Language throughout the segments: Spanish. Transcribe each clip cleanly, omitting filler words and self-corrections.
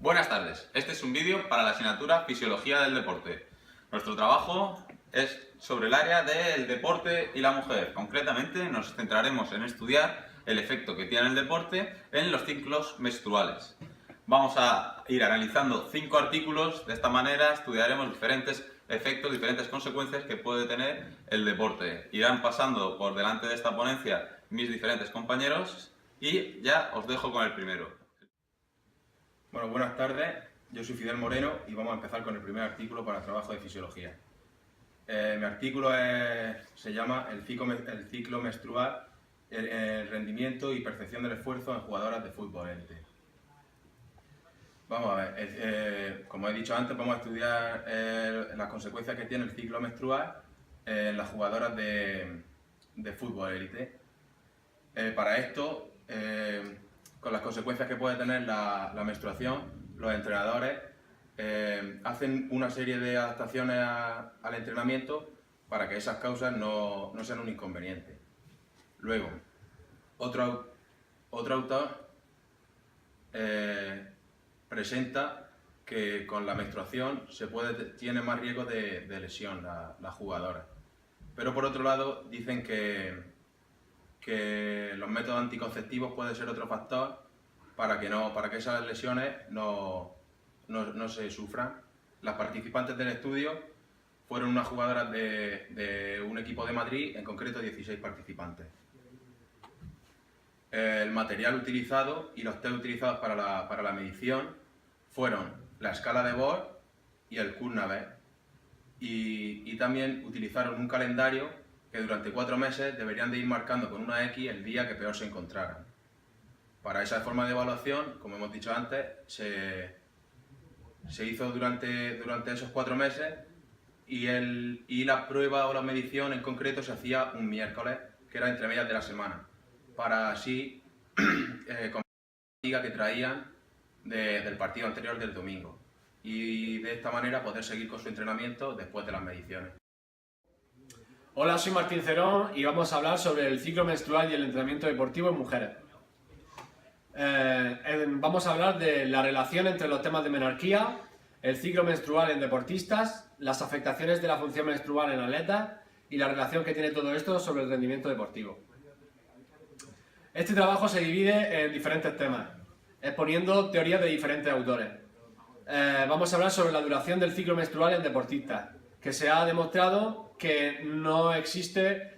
Buenas tardes, este es un vídeo para la asignatura Fisiología del Deporte. Nuestro trabajo es sobre el área del deporte y la mujer. Concretamente nos centraremos en estudiar el efecto que tiene el deporte en los ciclos menstruales. Vamos a ir analizando 5 artículos, de esta manera estudiaremos diferentes efectos, diferentes consecuencias que puede tener el deporte. Irán pasando por delante de esta ponencia mis diferentes compañeros y ya os dejo con el primero. Bueno, buenas tardes, yo soy Fidel Moreno y vamos a empezar con el primer artículo para el trabajo de fisiología. Mi artículo se llama el ciclo menstrual, el rendimiento y percepción del esfuerzo en jugadoras de fútbol élite. Vamos a ver, como he dicho antes, vamos a estudiar las consecuencias que tiene el ciclo menstrual en las jugadoras de fútbol élite. Para esto, con las consecuencias que puede tener la menstruación, los entrenadores hacen una serie de adaptaciones al entrenamiento para que esas causas no sean un inconveniente. Luego, otro autor presenta que con la menstruación tiene más riesgo de lesión la jugadora. Pero por otro lado, dicen que los métodos anticonceptivos pueden ser otro factor para que esas lesiones no se sufran. Las participantes del estudio fueron unas jugadoras de un equipo de Madrid, en concreto 16 participantes. El material utilizado y los test utilizados para la medición fueron la escala de Borg y el Kuhn-Nagel, y también utilizaron un calendario que durante 4 meses deberían de ir marcando con una X el día que peor se encontraran. Para esa forma de evaluación, como hemos dicho antes, se hizo durante esos 4 meses y la prueba o la medición en concreto se hacía un miércoles, que era entre medias de la semana, para así combatir la fatiga que traían del partido anterior del domingo y de esta manera poder seguir con su entrenamiento después de las mediciones. Hola, soy Martín Cerón y vamos a hablar sobre el ciclo menstrual y el entrenamiento deportivo en mujeres. Vamos a hablar de la relación entre los temas de menarquía, el ciclo menstrual en deportistas, las afectaciones de la función menstrual en atletas y la relación que tiene todo esto sobre el rendimiento deportivo. Este trabajo se divide en diferentes temas, exponiendo teorías de diferentes autores. Vamos a hablar sobre la duración del ciclo menstrual en deportistas, que se ha demostrado que no existe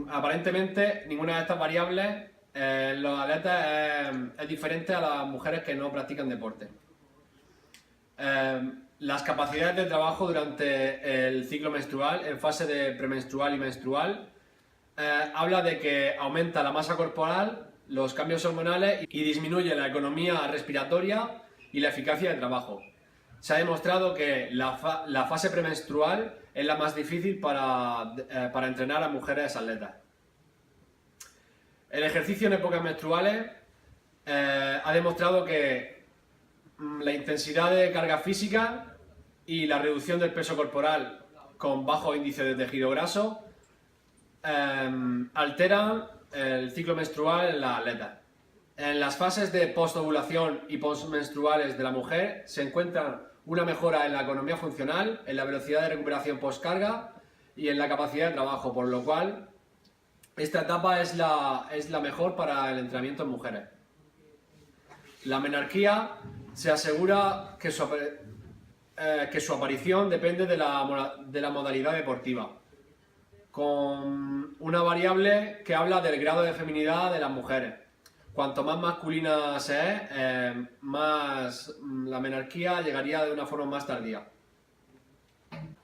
aparentemente ninguna de estas variables en los atletas es diferente a las mujeres que no practican deporte. Las capacidades de trabajo durante el ciclo menstrual, en fase de premenstrual y menstrual, habla de que aumenta la masa corporal, los cambios hormonales y disminuye la economía respiratoria y la eficacia de trabajo. Se ha demostrado que la fase premenstrual es la más difícil para entrenar a mujeres atletas. El ejercicio en épocas menstruales ha demostrado que la intensidad de carga física y la reducción del peso corporal con bajo índice de tejido graso alteran el ciclo menstrual en las atletas. En las fases de postovulación y postmenstruales de la mujer se encuentra una mejora en la economía funcional, en la velocidad de recuperación postcarga y en la capacidad de trabajo, por lo cual esta etapa es la mejor para el entrenamiento en mujeres. La menarquía se asegura que su aparición depende de la modalidad deportiva, con una variable que habla del grado de feminidad de las mujeres. Cuanto más masculina se es, más la menarquía llegaría de una forma más tardía.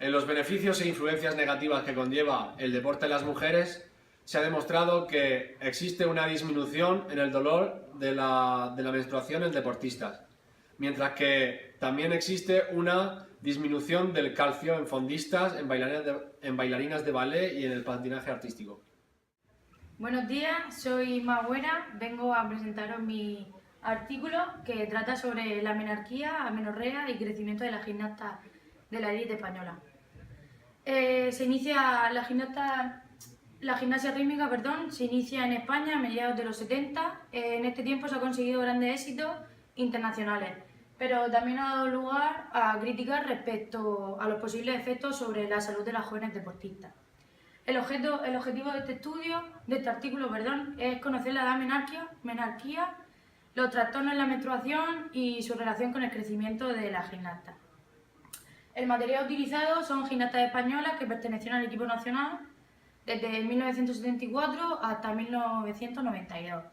En los beneficios e influencias negativas que conlleva el deporte en las mujeres, se ha demostrado que existe una disminución en el dolor de la menstruación en deportistas, mientras que también existe una disminución del calcio en fondistas, en bailarinas de ballet y en el patinaje artístico. Buenos días, soy Magüera, vengo a presentaros mi artículo que trata sobre la menarquía, amenorrea y crecimiento de la gimnasta de la élite española. La gimnasia rítmica se inicia en España a mediados de los 70. En este tiempo se ha conseguido grandes éxitos internacionales, pero también ha dado lugar a críticas respecto a los posibles efectos sobre la salud de las jóvenes deportistas. El objetivo de este estudio, de este artículo, es conocer la edad menarquía, los trastornos en la menstruación y su relación con el crecimiento de las gimnastas. El material utilizado son gimnastas españolas que pertenecían al equipo nacional desde 1974 hasta 1992.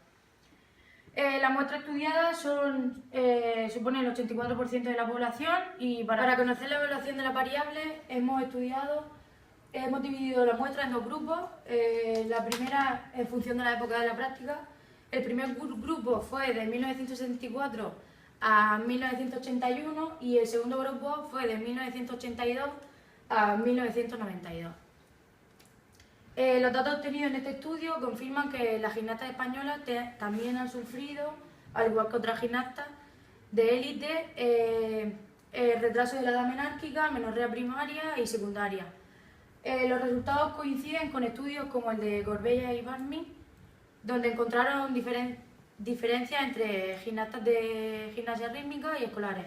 La muestra estudiada supone el 84% de la población y para conocer la evaluación de las variables hemos dividido la muestra en dos grupos. La primera en función de la época de la práctica. El primer grupo fue de 1964 a 1981 y el segundo grupo fue de 1982 a 1992. Los datos obtenidos en este estudio confirman que las gimnastas españolas también han sufrido, al igual que otras gimnastas de élite, retraso de la edad menárquica, menorrea primaria y secundaria. Los resultados coinciden con estudios como el de Gorbella y Barmi, donde encontraron diferencias entre gimnastas de gimnasia rítmica y escolares,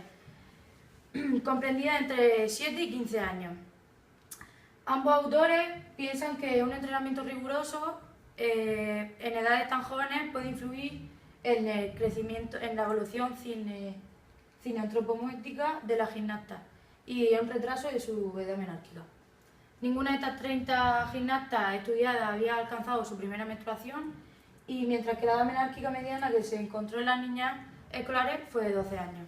comprendidas entre 7 y 15 años. Ambos autores piensan que un entrenamiento riguroso en edades tan jóvenes puede influir en el crecimiento, en la evolución cineantropomórfica de la gimnasta y en un retraso de su edad menárquica. Ninguna de estas 30 gimnastas estudiadas había alcanzado su primera menstruación y mientras que la edad menárquica mediana que se encontró en las niñas escolares fue de 12 años.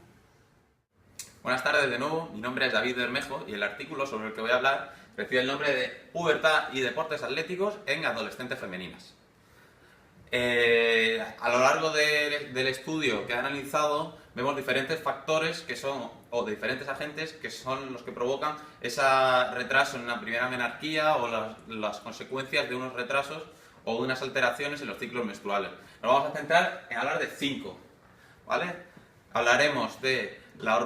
Buenas tardes de nuevo, mi nombre es David Bermejo y el artículo sobre el que voy a hablar recibe el nombre de Pubertad y deportes atléticos en adolescentes femeninas. A lo largo del estudio que he analizado vemos diferentes factores que son, o diferentes agentes que son los que provocan ese retraso en la primera menarquía o las consecuencias de unos retrasos o de unas alteraciones en los ciclos menstruales. Nos vamos a centrar en hablar de 5, ¿vale? Hablaremos del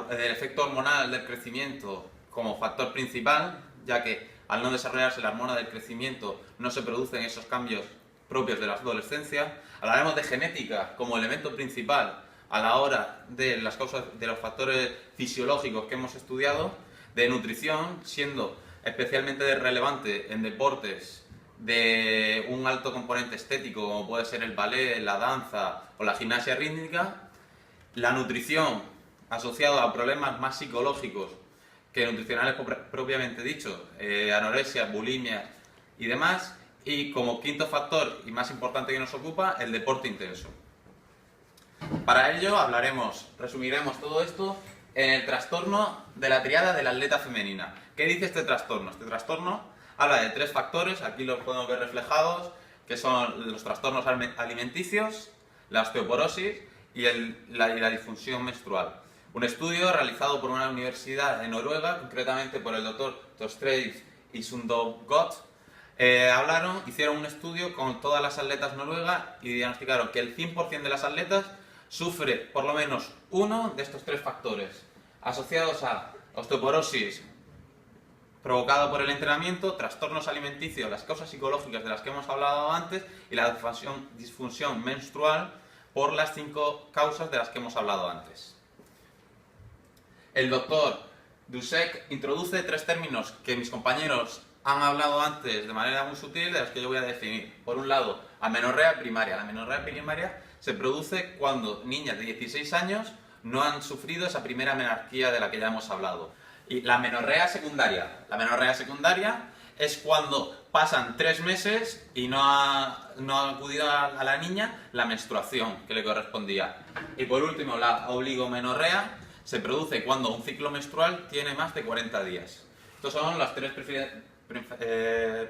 efecto hormonal del crecimiento como factor principal, ya que al no desarrollarse la hormona del crecimiento no se producen esos cambios propios de la adolescencia. Hablaremos de genética como elemento principal a la hora de las causas de los factores fisiológicos que hemos estudiado, de nutrición, siendo especialmente relevante en deportes de un alto componente estético como puede ser el ballet, la danza o la gimnasia rítmica, la nutrición asociada a problemas más psicológicos que nutricionales propiamente dicho, anorexia, bulimia y demás, y como quinto factor y más importante que nos ocupa, el deporte intenso. Para ello resumiremos todo esto en el trastorno de la triada de la atleta femenina. ¿Qué dice este trastorno? Este trastorno habla de 3 factores, aquí los podemos ver reflejados, que son los trastornos alimenticios, la osteoporosis y la disfunción menstrual. Un estudio realizado por una universidad en Noruega, concretamente por el doctor Torstreif y Sundov Gott, hicieron un estudio con todas las atletas noruegas y diagnosticaron que el 100% de las atletas sufre por lo menos uno de estos 3 factores, asociados a osteoporosis provocado por el entrenamiento, trastornos alimenticios, las causas psicológicas de las que hemos hablado antes y la disfunción menstrual por las 5 causas de las que hemos hablado antes. El doctor Dusek introduce 3 términos que mis compañeros han hablado antes de manera muy sutil, de los que yo voy a definir. Por un lado, amenorrea primaria. La amenorrea primaria se produce cuando niñas de 16 años no han sufrido esa primera menarquía de la que ya hemos hablado. Y la amenorrea secundaria. La amenorrea secundaria es cuando pasan 3 meses y no ha acudido a la niña la menstruación que le correspondía. Y por último, la oligomenorrea se produce cuando un ciclo menstrual tiene más de 40 días. Estos son las 3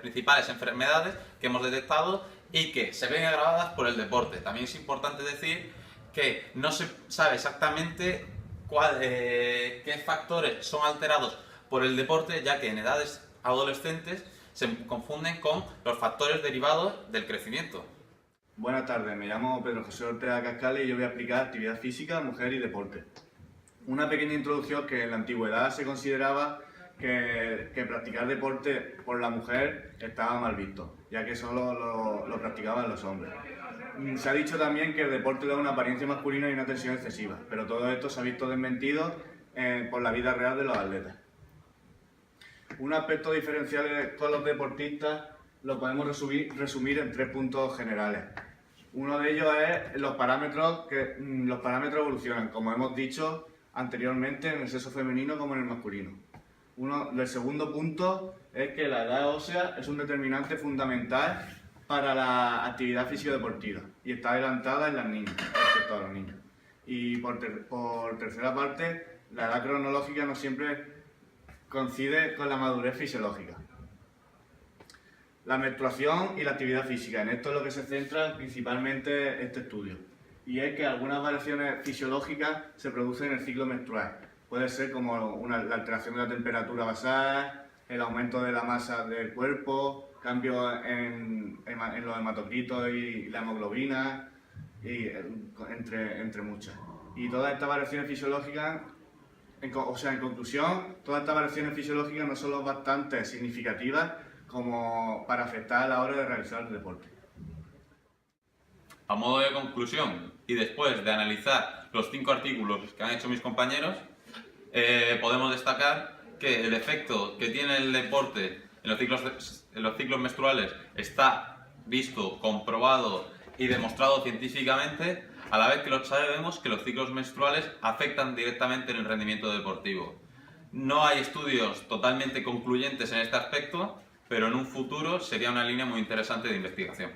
principales enfermedades que hemos detectado y que se ven agravadas por el deporte. También es importante decir que no se sabe exactamente qué factores son alterados por el deporte, ya que en edades adolescentes se confunden con los factores derivados del crecimiento. Buenas tardes, me llamo Pedro José Ortega Cascales y yo voy a explicar actividad física, mujer y deporte. Una pequeña introducción que en la antigüedad se consideraba que practicar deporte por la mujer estaba mal visto, ya que solo lo practicaban los hombres. Se ha dicho también que el deporte da una apariencia masculina y una tensión excesiva, pero todo esto se ha visto desmentido por la vida real de los atletas. Un aspecto diferencial con los deportistas lo podemos resumir en 3 puntos generales. Uno de ellos es los parámetros evolucionan, como hemos dicho anteriormente, en el sexo femenino como en el masculino. El segundo punto es que la edad ósea es un determinante fundamental para la actividad fisiodeportiva y está adelantada en las niñas respecto a los niños. Y por tercera parte, la edad cronológica no siempre coincide con la madurez fisiológica. La menstruación y la actividad física, en esto es lo que se centra principalmente este estudio. Y es que algunas variaciones fisiológicas se producen en el ciclo menstrual. Puede ser como la alteración de la temperatura basal, el aumento de la masa del cuerpo, cambios en los hematocritos y la hemoglobina, entre muchas. Y todas estas variaciones fisiológicas, en conclusión, todas estas variaciones fisiológicas no son lo bastante significativas como para afectar a la hora de realizar el deporte. A modo de conclusión, y después de analizar los 5 artículos que han hecho mis compañeros, podemos destacar que el efecto que tiene el deporte en los ciclos menstruales está visto, comprobado y demostrado científicamente, a la vez que sabemos que los ciclos menstruales afectan directamente en el rendimiento deportivo. No hay estudios totalmente concluyentes en este aspecto, pero en un futuro sería una línea muy interesante de investigación.